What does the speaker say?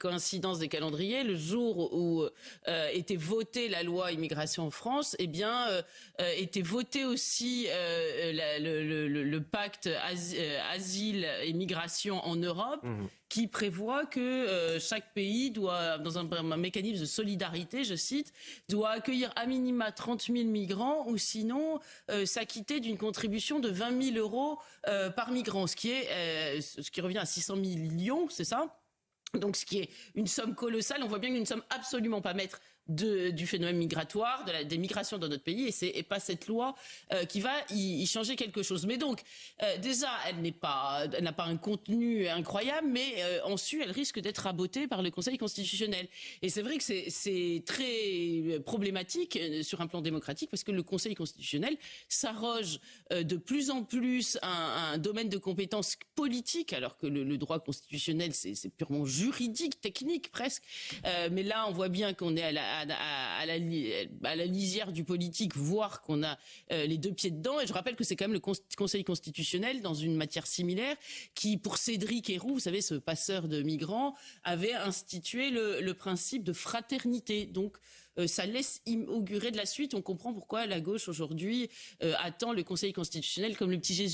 coïncidence des calendriers, le jour où était votée la loi immigration en France, eh bien, était voté aussi le pacte asile et migration en Europe, qui prévoit que chaque pays doit, dans un mécanisme de solidarité, je cite, doit accueillir à minima 30 000 migrants ou sinon s'acquitter d'une contribution de 20 000 euros par migrant, ce qui revient à 600 millions, c'est ça ? Donc, ce qui est une somme colossale. On voit bien qu'une somme absolument pas maître du phénomène migratoire, des migrations dans notre pays, et pas cette loi qui va y changer quelque chose. Mais donc, déjà, elle n'a pas un contenu incroyable, mais ensuite, elle risque d'être rabotée par le Conseil constitutionnel. Et c'est vrai que c'est très problématique sur un plan démocratique, parce que le Conseil constitutionnel s'arroge de plus en plus un domaine de compétences politiques, alors que le droit constitutionnel, c'est purement juridique, technique presque. Mais là, on voit bien qu'on est à la lisière du politique, voire qu'on a les deux pieds dedans. Et je rappelle que c'est quand même le Conseil constitutionnel, dans une matière similaire, qui, pour Cédric Herrou, vous savez, ce passeur de migrants, avait institué le principe de fraternité. Donc, ça laisse augurer de la suite. On comprend pourquoi la gauche, aujourd'hui, attend le Conseil constitutionnel comme le petit Jésus.